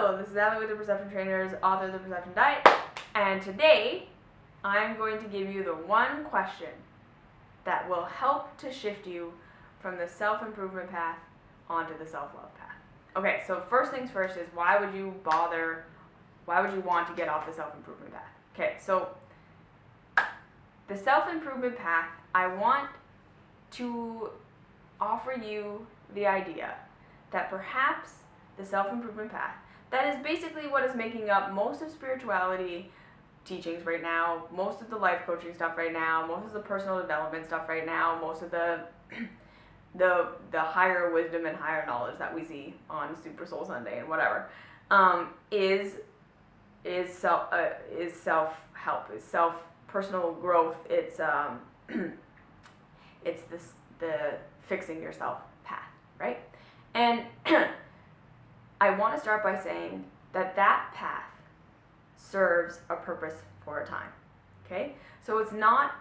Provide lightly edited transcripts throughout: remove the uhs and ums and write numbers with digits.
Hello, this is Allie with the Perception Trainers, author of The Perception Diet, and today I'm going to give you the one question that will help to shift you from the self-improvement path onto the self-love path. Okay, so first things first is why would you want to get off the self-improvement path? Okay, so the self-improvement path, I want to offer you the idea that perhaps the self-improvement path, that is basically what is making up most of spirituality teachings right now, most of the life coaching stuff right now, most of the personal development stuff right now, most of the higher wisdom and higher knowledge that we see on Super Soul Sunday and whatever, is self-help, is personal growth. It's it's the fixing yourself path, right? And I want to start by saying that path serves a purpose for a time, okay? So it's not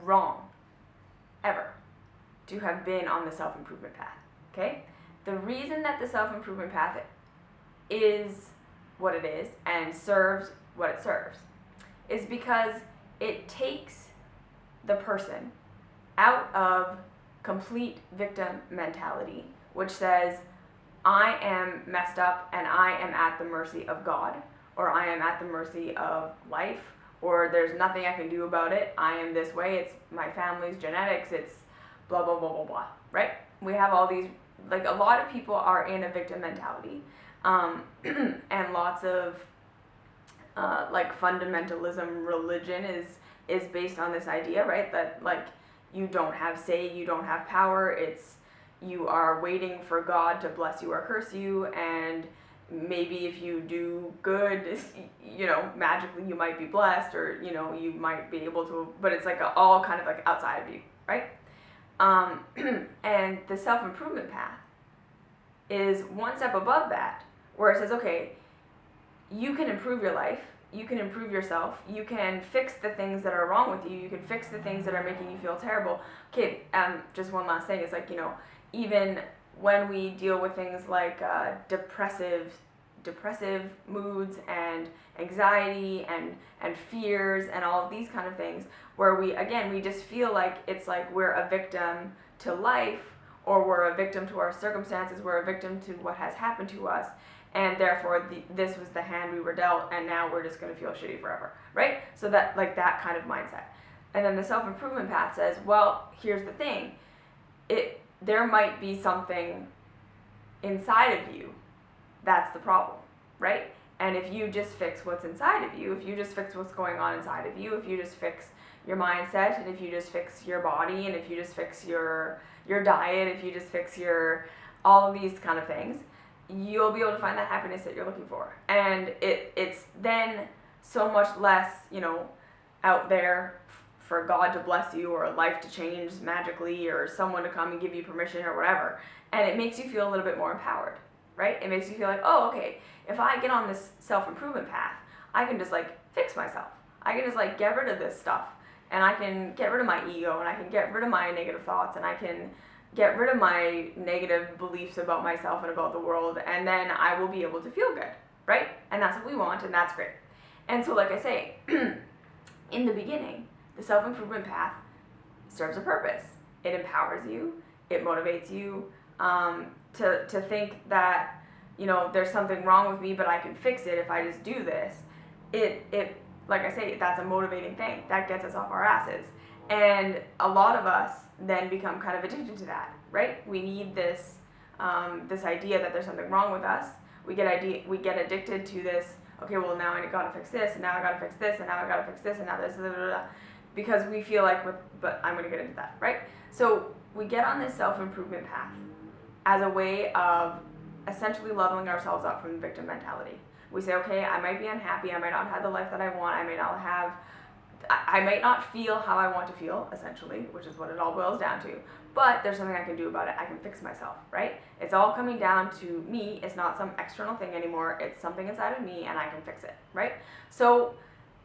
wrong, ever, to have been on the self-improvement path, okay? The reason that the self-improvement path is what it is and serves what it serves is because it takes the person out of complete victim mentality, which says, I am messed up and I am at the mercy of God, or I am at the mercy of life, or there's nothing I can do about it. I am this way. It's my family's genetics. It's blah, blah, blah, blah, blah, right? We have all these, like a lot of people are in a victim mentality, and lots of like fundamentalism religion is based on this idea, right? That like you don't have say, you don't have power. You are waiting for God to bless you or curse you, and maybe if you do good, magically you might be blessed, or, you might be able to, but it's like all kind of like outside of you, right? And the self-improvement path is one step above that, where it says, okay, you can improve your life, you can improve yourself, you can fix the things that are wrong with you, you can fix the things that are making you feel terrible. Okay, just one last thing is like, even when we deal with things like depressive moods and anxiety and fears and all of these kind of things, where we just feel like it's like we're a victim to life, or we're a victim to our circumstances, we're a victim to what has happened to us, and therefore this was the hand we were dealt, and now we're just going to feel shitty forever, right? So that, like, that kind of mindset. And then the self-improvement path says, well, here's the thing, there might be something inside of you that's the problem, right? And if you just fix what's inside of you, if you just fix what's going on inside of you, if you just fix your mindset, and if you just fix your body, and if you just fix your diet, if you just fix all of these kind of things, you'll be able to find that happiness that you're looking for. And it's then so much less, out there for God to bless you, or life to change magically, or someone to come and give you permission or whatever. And it makes you feel a little bit more empowered, right? It makes you feel like, oh, okay, if I get on this self-improvement path, I can just like fix myself. I can just like get rid of this stuff, and I can get rid of my ego, and I can get rid of my negative thoughts, and I can get rid of my negative beliefs about myself and about the world, and then I will be able to feel good, right? And that's what we want, and that's great. And so, like I say, in the beginning, the self-improvement path serves a purpose. It empowers you, it motivates you to think that, there's something wrong with me, but I can fix it if I just do this. It like I say, that's a motivating thing. That gets us off our asses. And a lot of us then become kind of addicted to that, right? We need this this idea that there's something wrong with us. We get addicted to this, okay, well, now I gotta fix this, and now I gotta fix this, and now I gotta fix this, and now this, blah, blah, blah, because we feel like, but I'm gonna get into that, right? So we get on this self-improvement path as a way of essentially leveling ourselves up from the victim mentality. We say, okay, I might be unhappy, I might not have the life that I want, I might not feel how I want to feel, essentially, which is what it all boils down to, but there's something I can do about it. I can fix myself, right? It's all coming down to me. It's not some external thing anymore. It's something inside of me, and I can fix it, right? So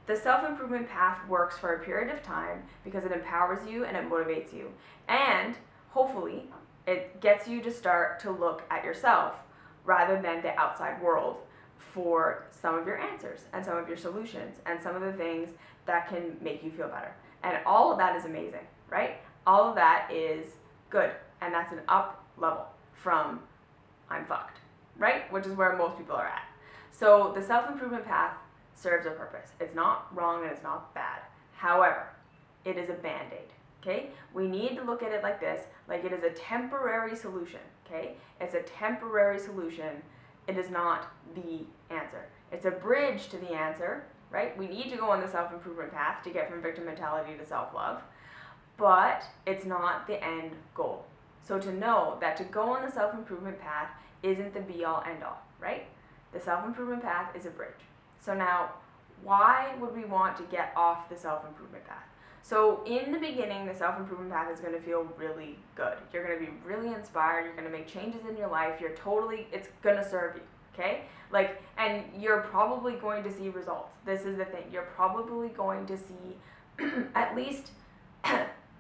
the self-improvement path works for a period of time because it empowers you and it motivates you, and hopefully it gets you to start to look at yourself rather than the outside world for some of your answers and some of your solutions and some of the things that can make you feel better. And all of that is amazing, right? All of that is good. And that's an up level from I'm fucked, right? Which is where most people are at. So the self-improvement path serves a purpose. It's not wrong and it's not bad. However, it is a band-aid, okay? We need to look at it like this, like it is a temporary solution, okay? It's a temporary solution. It is not the answer. It's a bridge to the answer, right? We need to go on the self-improvement path to get from victim mentality to self-love, but it's not the end goal. So to know that to go on the self-improvement path isn't the be-all, end-all, right? The self-improvement path is a bridge. So now, why would we want to get off the self-improvement path? So in the beginning, the self-improvement path is going to feel really good. You're going to be really inspired. You're going to make changes in your life. It's going to serve you, okay? And you're probably going to see results. This is the thing. You're probably going to see at least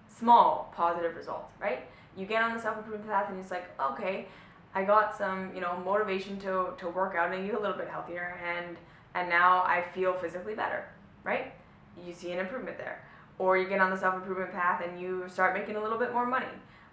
small positive results, right? You get on the self-improvement path and it's like, okay, I got some, motivation to work out and eat a little bit healthier, and now I feel physically better, right? You see an improvement there. Or you get on the self-improvement path and you start making a little bit more money,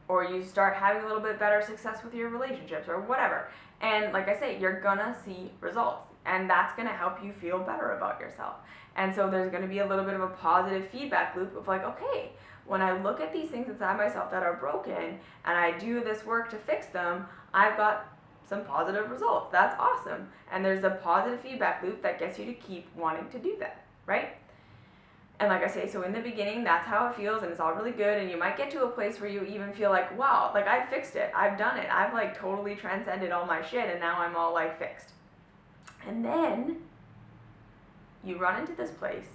or you start having a little bit better success with your relationships or whatever. And like I say, you're gonna see results, and that's gonna help you feel better about yourself. And so there's gonna be a little bit of a positive feedback loop of like, okay, when I look at these things inside myself that are broken and I do this work to fix them, I've got some positive results. That's awesome. And there's a positive feedback loop that gets you to keep wanting to do that, right? And like I say, so in the beginning, that's how it feels, and it's all really good, and you might get to a place where you even feel like, wow, like I fixed it, I've done it, I've like totally transcended all my shit, and now I'm all like fixed. And then you run into this place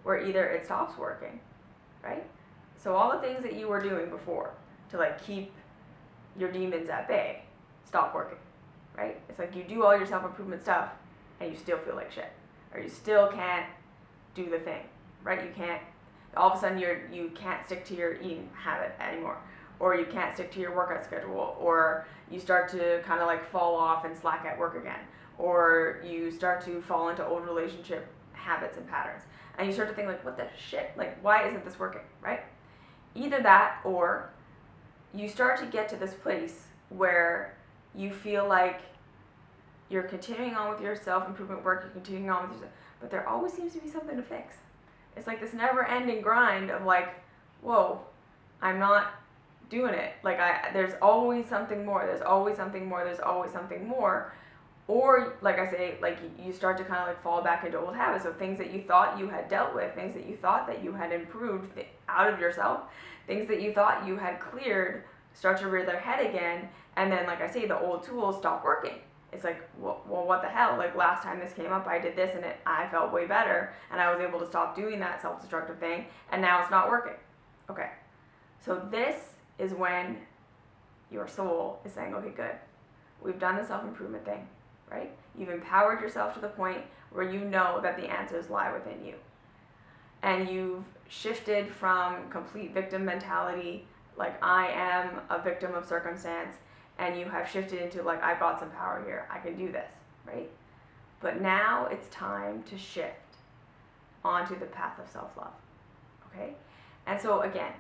where either it stops working, right? So all the things that you were doing before to like keep your demons at bay stop working, right? It's like you do all your self-improvement stuff and you still feel like shit, or you still can't do the thing, right? You can't, all of a sudden you can't stick to your eating habit anymore, or you can't stick to your workout schedule, or you start to kind of like fall off and slack at work again, or you start to fall into old relationship habits and patterns, and you start to think like, what the shit, like why isn't this working, right? Either that, or you start to get to this place where you feel like you're continuing on with your self-improvement work, you're continuing on with yourself, but there always seems to be something to fix. It's like this never-ending grind of like, whoa, I'm not doing it. Like there's always something more, there's always something more, there's always something more. Or like I say, like you start to kind of like fall back into old habits of things that you thought you had dealt with, things that you thought that you had improved out of yourself, things that you thought you had cleared start to rear their head again. And then, like I say, the old tools stop working. It's like, well, what the hell? Like last time this came up, I did this and I felt way better, and I was able to stop doing that self-destructive thing, and now it's not working. Okay, so this is when your soul is saying, okay, good. We've done the self-improvement thing, right? You've empowered yourself to the point where you know that the answers lie within you. And you've shifted from complete victim mentality, like I am a victim of circumstance, and you have shifted into like, I've got some power here, I can do this, right? But now it's time to shift onto the path of self-love, okay? And so again,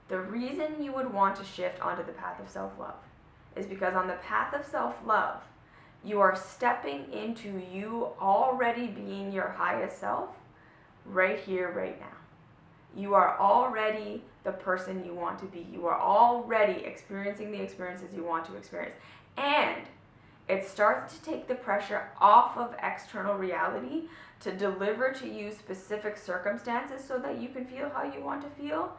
the reason you would want to shift onto the path of self-love is because on the path of self-love, you are stepping into you already being your highest self right here, right now. You are already the person you want to be. You are already experiencing the experiences you want to experience. And it starts to take the pressure off of external reality to deliver to you specific circumstances so that you can feel how you want to feel.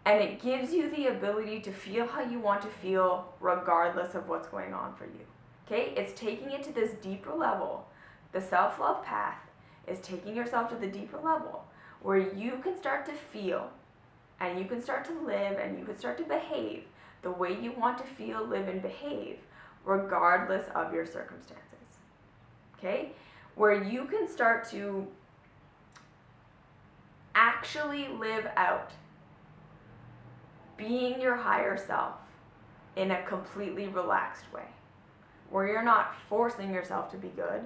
And it gives you the ability to feel how you want to feel regardless of what's going on for you. Okay? It's taking it to this deeper level. The self-love path is taking yourself to the deeper level where you can start to feel and you can start to live and you can start to behave the way you want to feel, live, and behave regardless of your circumstances. Okay? Where you can start to actually live out being your higher self in a completely relaxed way, where you're not forcing yourself to be good,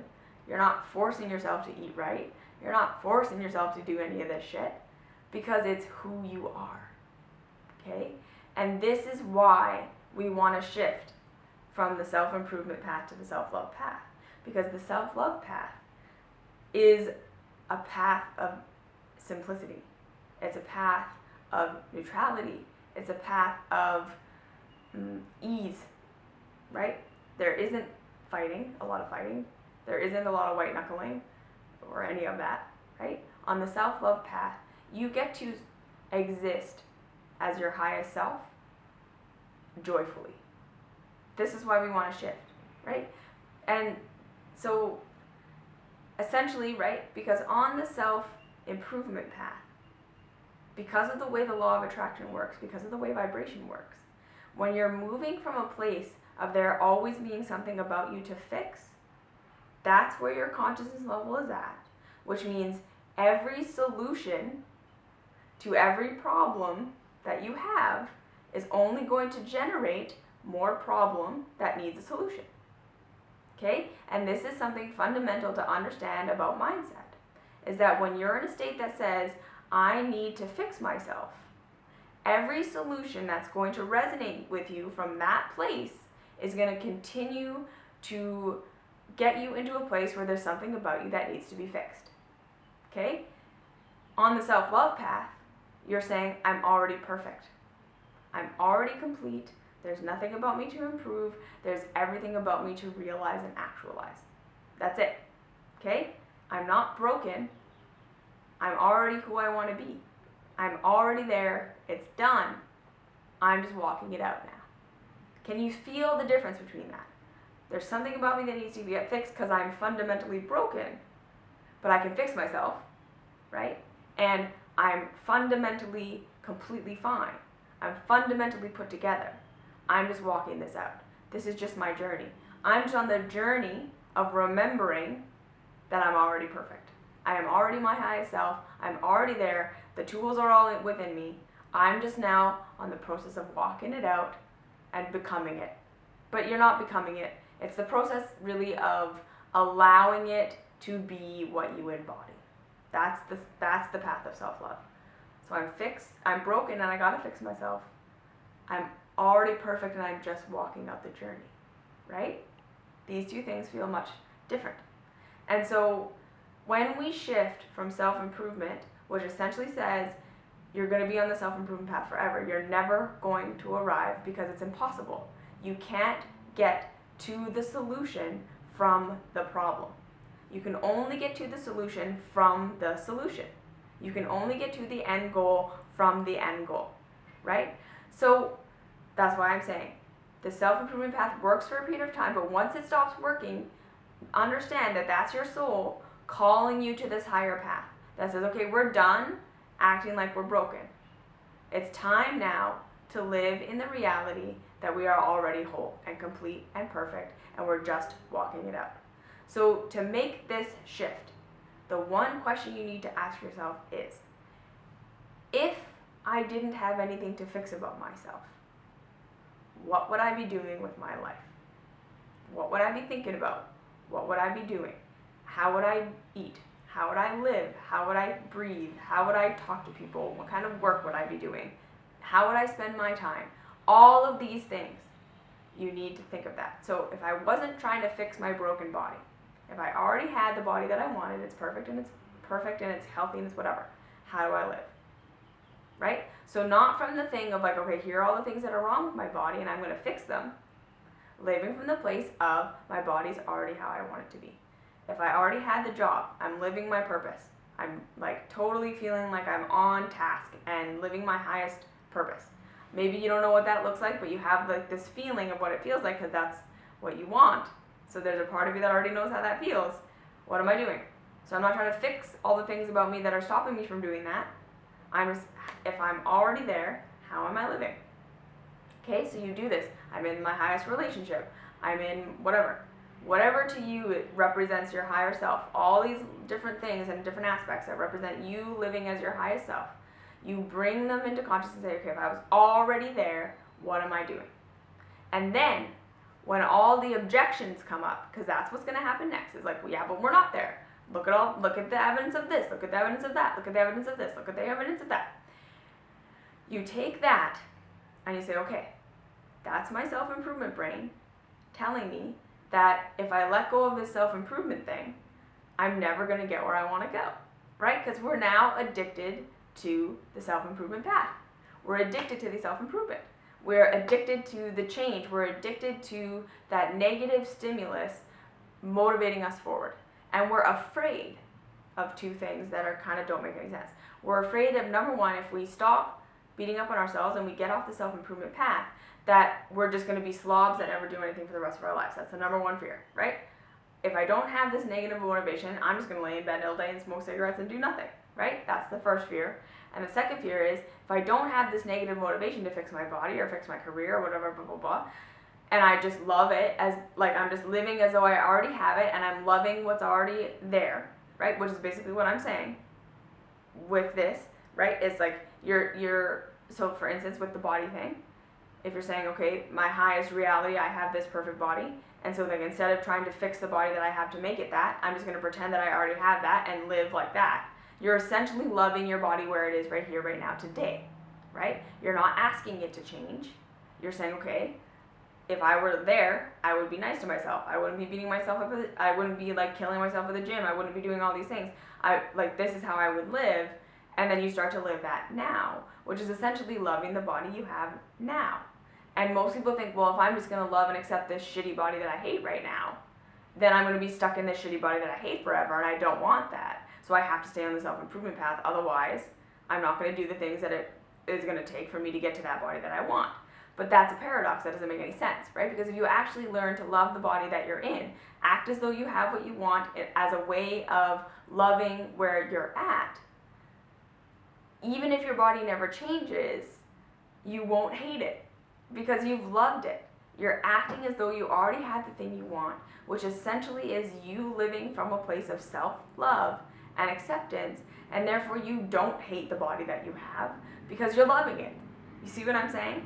you're not forcing yourself to eat right, you're not forcing yourself to do any of this shit, because it's who you are. Okay? And this is why we want to shift from the self-improvement path to the self-love path. Because the self-love path is a path of simplicity. It's a path of neutrality. It's a path of ease, right? There isn't a lot of fighting. There isn't a lot of white knuckling or any of that, right? On the self-love path, you get to exist as your highest self joyfully. This is why we want to shift, right? And so essentially, right, because on the self-improvement path, because of the way the law of attraction works, because of the way vibration works, when you're moving from a place of there always being something about you to fix, that's where your consciousness level is at, which means every solution to every problem that you have is only going to generate more problem that needs a solution. Okay? And this is something fundamental to understand about mindset, is that when you're in a state that says, I need to fix myself, every solution that's going to resonate with you from that place is going to continue to get you into a place where there's something about you that needs to be fixed. Okay? On the self-love path, you're saying, I'm already perfect. I'm already complete. There's nothing about me to improve. There's everything about me to realize and actualize. That's it. Okay? I'm not broken. I'm already who I want to be. I'm already there. It's done. I'm just walking it out now. Can you feel the difference between that? There's something about me that needs to get fixed because I'm fundamentally broken, but I can fix myself, right? And I'm fundamentally completely fine. I'm fundamentally put together. I'm just walking this out. This is just my journey. I'm just on the journey of remembering that I'm already perfect. I am already my highest self. I'm already there. The tools are all within me. I'm just now on the process of walking it out and becoming it. But you're not becoming it. It's the process really of allowing it to be what you embody. That's the path of self-love. So I'm broken and I gotta fix myself. I'm already perfect and I'm just walking out the journey, right? These two things feel much different. And so when we shift from self-improvement, which essentially says you're going to be on the self-improvement path forever, you're never going to arrive because it's impossible. You can't get to the solution from the problem. You can only get to the solution from the solution. You can only get to the end goal from the end goal, right? So that's why I'm saying the self-improvement path works for a period of time, but once it stops working, understand that that's your soul calling you to this higher path that says, okay, we're done acting like we're broken. It's time now to live in the reality that we are already whole and complete and perfect, and we're just walking it out. So to make this shift, the one question you need to ask yourself is, if I didn't have anything to fix about myself, what would I be doing with my life? What would I be thinking about? What would I be doing? How would I eat? How would I live? How would I breathe? How would I talk to people? What kind of work would I be doing? How would I spend my time? All of these things, you need to think of that. So if I wasn't trying to fix my broken body, if I already had the body that I wanted, it's perfect and it's healthy and it's whatever, how do I live? Right? So not from the thing of like, okay, here are all the things that are wrong with my body and I'm going to fix them. Living from the place of my body's already how I want it to be. If I already had the job, I'm living my purpose. I'm like totally feeling like I'm on task and living my highest purpose. Maybe you don't know what that looks like, but you have like this feeling of what it feels like because that's what you want. So there's a part of you that already knows how that feels. What am I doing? So I'm not trying to fix all the things about me that are stopping me from doing that. If I'm already there, how am I living? Okay, so you do this. I'm in my highest relationship. I'm in whatever. Whatever to you it represents your higher self. All these different things and different aspects that represent you living as your highest self. You bring them into consciousness and say, okay, if I was already there, what am I doing? And then, when all the objections come up, because that's what's going to happen next. Is like, well, yeah, but we're not there. Look at the evidence of this, look at the evidence of that, look at the evidence of this, look at the evidence of that. You take that and you say, okay, that's my self-improvement brain telling me that if I let go of this self-improvement thing, I'm never going to get where I want to go, right? Because we're now addicted to the self-improvement path. We're addicted to the self-improvement. We're addicted to the change. We're addicted to that negative stimulus motivating us forward. And we're afraid of two things that are kind of don't make any sense. We're afraid of, number one, if we stop beating up on ourselves and we get off the self-improvement path, that we're just going to be slobs that never do anything for the rest of our lives. That's the number one fear, right? If I don't have this negative motivation, I'm just going to lay in bed all day and smoke cigarettes and do nothing, right? That's the first fear. And the second fear is, if I don't have this negative motivation to fix my body or fix my career or whatever, blah, blah, blah, and I just love it as, like, I'm just living as though I already have it and I'm loving what's already there, right? Which is basically what I'm saying with this, right? It's like so for instance, with the body thing, if you're saying, okay, my highest reality, I have this perfect body, and so like instead of trying to fix the body that I have to make it that, I'm just going to pretend that I already have that and live like that. You're essentially loving your body where it is right here, right now, today, right? You're not asking it to change. You're saying, okay, if I were there, I would be nice to myself. I wouldn't be beating myself up. I wouldn't be like killing myself at the gym. I wouldn't be doing all these things. This is how I would live. And then you start to live that now, which is essentially loving the body you have now. And most people think, well, if I'm just going to love and accept this shitty body that I hate right now, then I'm going to be stuck in this shitty body that I hate forever, and I don't want that. So I have to stay on the self-improvement path. Otherwise, I'm not going to do the things that it is going to take for me to get to that body that I want. But that's a paradox. That doesn't make any sense, right? Because if you actually learn to love the body that you're in, act as though you have what you want as a way of loving where you're at, even if your body never changes, you won't hate it because you've loved it. You're acting as though you already had the thing you want, which essentially is you living from a place of self-love and acceptance, and therefore you don't hate the body that you have because you're loving it. You see what I'm saying?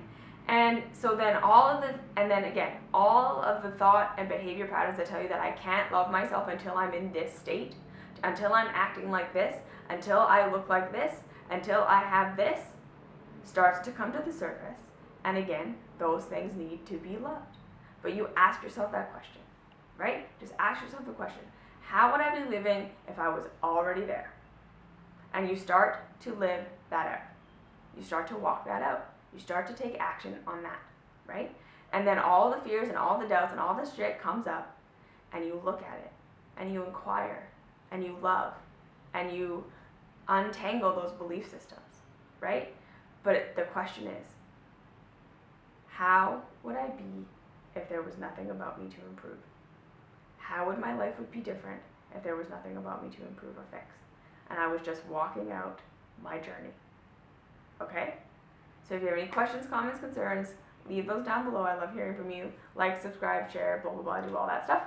And so then all of the thought and behavior patterns that tell you that I can't love myself until I'm in this state, until I'm acting like this, until I look like this, until I have this, starts to come to the surface. And again, those things need to be loved. But you ask yourself that question, right? Just ask yourself the question, how would I be living if I was already there? And you start to live that out. You start to walk that out. You start to take action on that, right? And then all the fears and all the doubts and all this shit comes up, and you look at it, and you inquire, and you love, and you untangle those belief systems, right? But the question is, how would I be if there was nothing about me to improve? How would my life would be different if there was nothing about me to improve or fix? And I was just walking out my journey, okay? So if you have any questions, comments, concerns, leave those down below. I love hearing from you. Like, subscribe, share, blah, blah, blah, do all that stuff.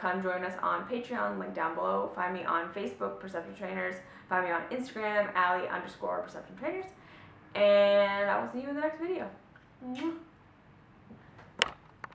Come join us on Patreon, link down below. Find me on Facebook, Perception Trainers. Find me on Instagram, Ali_Perception Trainers. And I will see you in the next video. Mwah.